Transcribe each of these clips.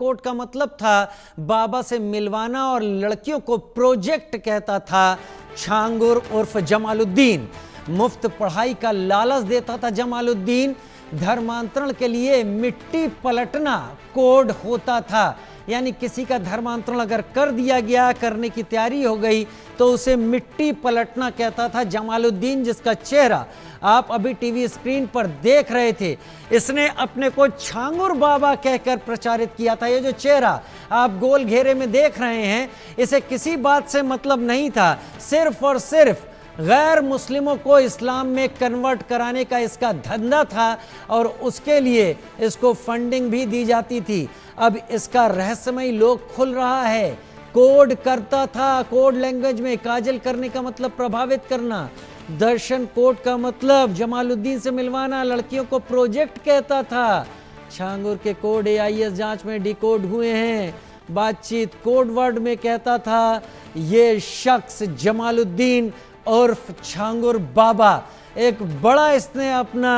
Code का मतलब था बाबा से मिलवाना और लड़कियों को प्रोजेक्ट कहता था छांगुर उर्फ जमालुद्दीन। मुफ्त पढ़ाई का लालच देता था जमालुद्दीन। धर्मांतरण के लिए मिट्टी पलटना कोड होता था, यानी किसी का धर्मांतरण अगर कर दिया गया, करने की तैयारी हो गई, तो उसे मिट्टी पलटना कहता था जमालुद्दीन, जिसका चेहरा आप अभी टीवी स्क्रीन पर देख रहे थे। इसने अपने को छांगुर बाबा कहकर प्रचारित किया था। ये जो चेहरा आप गोल घेरे में देख रहे हैं, इसे किसी बात से मतलब नहीं था, सिर्फ और सिर्फ गैर मुस्लिमों को इस्लाम में कन्वर्ट कराने का इसका धंधा था और उसके लिए इसको फंडिंग भी दी जाती थी। अब इसका रहस्यमय लोक खुल रहा है। कोड करता था, कोड लैंग्वेज में काजल करने का मतलब प्रभावित करना, दर्शन कोड का मतलब जमालुद्दीन से मिलवाना, लड़कियों को प्रोजेक्ट कहता था। छांगुर के कोड AIS जांच में डिकोड हुए हैं। बातचीत कोड वर्ड में कहता था। ये शख्स जमालुद्दीन उर्फ छांगुर बाबा एक बड़ा इसने अपना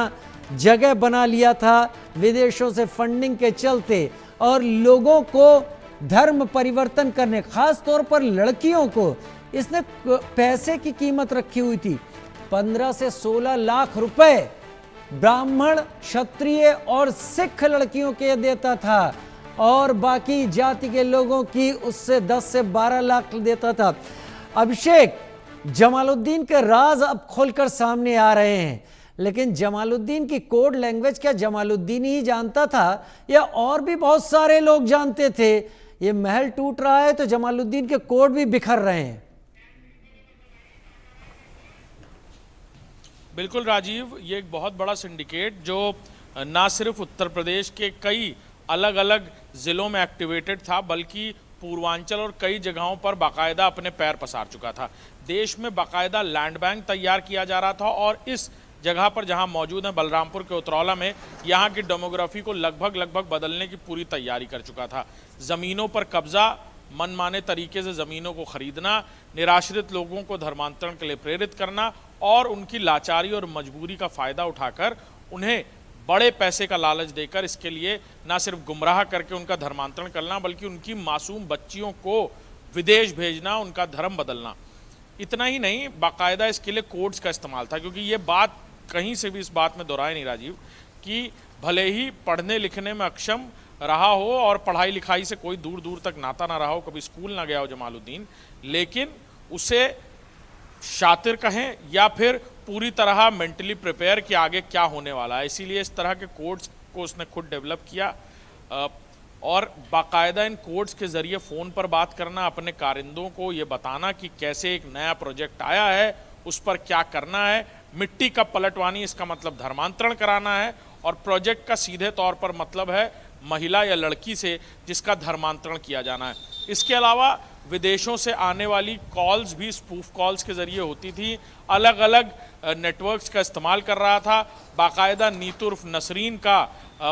जगह बना लिया था विदेशों से फंडिंग के चलते, और लोगों को धर्म परिवर्तन करने, खास तौर पर लड़कियों को इसने पैसे की कीमत रखी हुई थी। 15 से 16 लाख रुपए ब्राह्मण, क्षत्रिय और सिख लड़कियों के देता था, और बाकी जाति के लोगों की उससे 10 से 12 लाख देता था। अभिषेक, जमालुद्दीन के राज अब खोलकर सामने आ रहे हैं, लेकिन जमालुद्दीन की कोड लैंग्वेज क्या जमालुद्दीन ही जानता था या और भी बहुत सारे लोग जानते थे? ये महल टूट रहा है तो जमालुद्दीन के कोड भी बिखर रहे हैं। बिल्कुल राजीव, ये एक बहुत बड़ा सिंडिकेट जो ना सिर्फ उत्तर प्रदेश के कई अलग अलग जिलों में एक्टिवेटेड था, बल्कि पूर्वांचल और कई जगहों पर बाकायदा अपने पैर पसार चुका था। देश में बाकायदा लैंड बैंक तैयार किया जा रहा था, और इस जगह पर जहां मौजूद है बलरामपुर के उतरौला में, यहां की डेमोग्राफी को लगभग बदलने की पूरी तैयारी कर चुका था। ज़मीनों पर कब्जा, मनमाने तरीके से ज़मीनों को खरीदना, निराश्रित लोगों को धर्मांतरण के लिए प्रेरित करना और उनकी लाचारी और मजबूरी का फ़ायदा उठाकर उन्हें बड़े पैसे का लालच देकर इसके लिए ना सिर्फ गुमराह करके उनका धर्मांतरण करना, बल्कि उनकी मासूम बच्चियों को विदेश भेजना, उनका धर्म बदलना। इतना ही नहीं, बाकायदा इसके लिए कोड्स का इस्तेमाल था, क्योंकि ये बात कहीं से भी इस बात में दोहराए नहीं राजीव कि भले ही पढ़ने लिखने में अक्षम रहा हो और पढ़ाई लिखाई से कोई दूर दूर तक नाता ना रहा हो, कभी स्कूल ना गया हो जमालुद्दीन, लेकिन उसे शातिर कहें या फिर पूरी तरह मेंटली प्रिपेयर कि आगे क्या होने वाला है, इसीलिए इस तरह के कोड्स को उसने खुद डेवलप किया। और बाकायदा इन कोड्स के ज़रिए फ़ोन पर बात करना, अपने कारिंदों को ये बताना कि कैसे एक नया प्रोजेक्ट आया है, उस पर क्या करना है। मिट्टी का पलटवानी, इसका मतलब धर्मांतरण कराना है, और प्रोजेक्ट का सीधे तौर पर मतलब है महिला या लड़की से जिसका धर्मांतरण किया जाना है। इसके अलावा विदेशों से आने वाली कॉल्स भी स्पूफ कॉल्स के ज़रिए होती थी। अलग अलग नेटवर्क्स का इस्तेमाल कर रहा था। बाकायदा नीतू उर्फ नसरीन का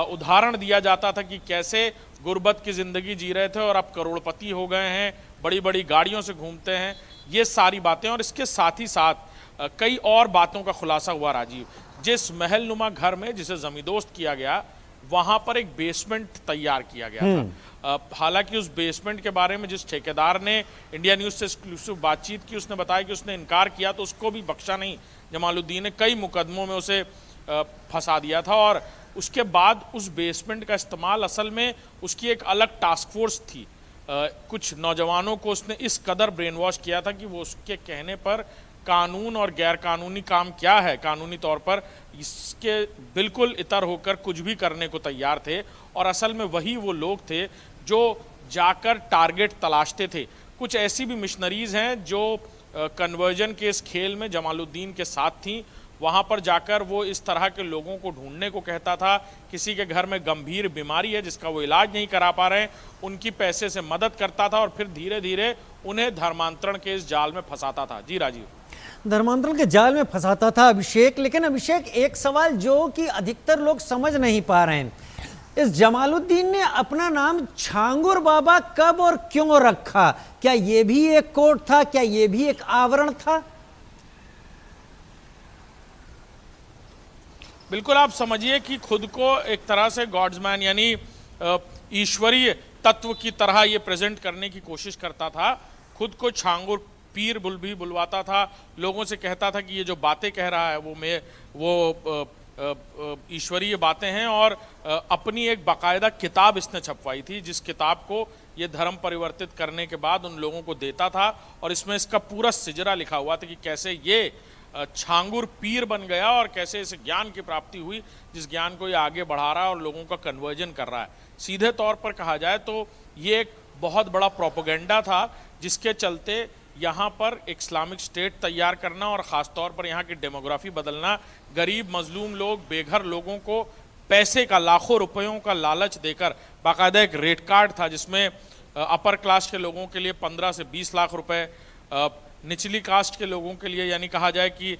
उदाहरण दिया जाता था कि कैसे गुर्बत की ज़िंदगी जी रहे थे और अब करोड़पति हो गए हैं, बड़ी बड़ी गाड़ियों से घूमते हैं, ये सारी बातें। और इसके साथ ही साथ कई और बातों का खुलासा हुआ राजीव। जिस महल नुमा घर में जिसे ज़मींदोस्त किया गया, वहाँ पर एक बेसमेंट तैयार किया गया था। हालांकि उस बेसमेंट के बारे में जिस ठेकेदार ने इंडिया न्यूज़ से एक्सक्लूसिव बातचीत की, उसने बताया कि उसने इनकार किया, तो उसको भी बख्शा नहीं जमालुद्दीन ने। कई मुकदमों में उसे फंसा दिया था, और उसके बाद उस बेसमेंट का इस्तेमाल, असल में उसकी एक अलग टास्क फोर्स थी। कुछ नौजवानों को उसने इस कदर ब्रेन वॉश किया था कि वो उसके कहने पर कानून और गैर कानूनी काम क्या है, कानूनी तौर पर इसके बिल्कुल इतर होकर कुछ भी करने को तैयार थे। और असल में वही वो लोग थे जो जाकर टारगेट तलाशते थे। कुछ ऐसी भी मिशनरीज़ हैं जो कन्वर्जन के इस खेल में जमालुद्दीन के साथ थीं। वहाँ पर जाकर वो इस तरह के लोगों को ढूंढने को कहता था। किसी के घर में गंभीर बीमारी है जिसका वो इलाज नहीं करा पा रहे हैं, उनकी पैसे से मदद करता था, और फिर धीरे धीरे उन्हें धर्मांतरण के इस जाल में फंसाता था। जी राजीव, धर्मांतरण के जाल में फंसाता था अभिषेक। लेकिन अभिषेक, एक सवाल जो कि अधिकतर लोग समझ नहीं पा रहे हैं, इस जमालुद्दीन ने अपना नाम छांगुर बाबा कब और क्यों रखा? क्या यह भी एक कोड था? क्या यह भी एक आवरण था? बिल्कुल, आप समझिए कि खुद को एक तरह से गॉड्स मैन यानी ईश्वरीय तत्व की तरह ये प्रेजेंट करने की कोशिश करता था। खुद को छांगुर पीर भी बुलवाता था, लोगों से कहता था कि ये जो बातें कह रहा है वो ईश्वरीय बातें हैं, और अपनी एक बाकायदा किताब इसने छपवाई थी, जिस किताब को ये धर्म परिवर्तित करने के बाद उन लोगों को देता था, और इसमें इसका पूरा सिजरा लिखा हुआ था कि कैसे ये छांगुर पीर बन गया और कैसे इसे ज्ञान की प्राप्ति हुई, जिस ज्ञान को ये आगे बढ़ा रहा है और लोगों का कन्वर्जन कर रहा है। सीधे तौर पर कहा जाए तो ये एक बहुत बड़ा प्रोपेगेंडा था, जिसके चलते यहाँ पर इस्लामिक स्टेट तैयार करना और ख़ास तौर पर यहाँ की डेमोग्राफी बदलना, गरीब मजलूम लोग, बेघर लोगों को पैसे का, लाखों रुपयों का लालच देकर, बाकायदा एक रेट कार्ड था जिसमें अपर क्लास के लोगों के लिए 15 से 20 लाख रुपए, निचली कास्ट के लोगों के लिए यानी कहा जाए कि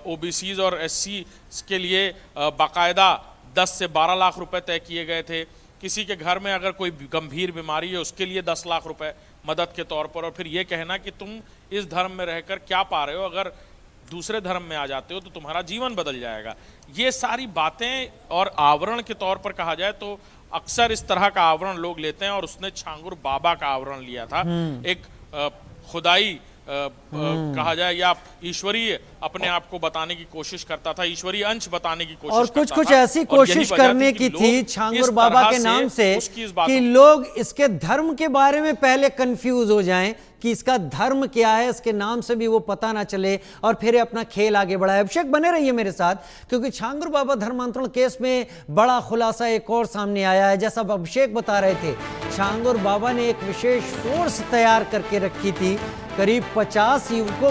ओबीसीज और एससी के लिए बाकायदा 10 से 12 लाख रुपए तय किए गए थे। किसी के घर में अगर कोई गंभीर बीमारी है उसके लिए 10 लाख रुपए मदद के तौर पर, और फिर ये कहना कि तुम इस धर्म में रहकर क्या पा रहे हो, अगर दूसरे धर्म में आ जाते हो तो तुम्हारा जीवन बदल जाएगा। ये सारी बातें और आवरण के तौर पर कहा जाए तो अक्सर इस तरह का आवरण लोग लेते हैं, और उसने छांगुर बाबा का आवरण लिया था। एक खुदाई कहा जाए या ईश्वरीय अपने आप को बताने की कोशिश करता था, ईश्वरीय अंश बताने की कोशिश और करता कुछ कुछ था। ऐसी और यही कोशिश वजह करने थी की कि थी लोग छांगुर इस बाबा तरह के नाम से उसकी इस कि बातों लोग इसके धर्म के बारे में पहले कंफ्यूज हो जाएं कि इसका धर्म क्या है, इसके नाम से भी वो पता ना चले, और फिर अपना खेल आगे बढ़ाए। अभिषेक बने रहिए मेरे साथ, क्योंकि छांगुर बाबा धर्मांतरण केस में बड़ा खुलासा एक और सामने आया है। जैसा अभिषेक बता रहे थे, छांगुर बाबा ने एक विशेष फोर्स तैयार करके रखी थी, करीब 50 युवकों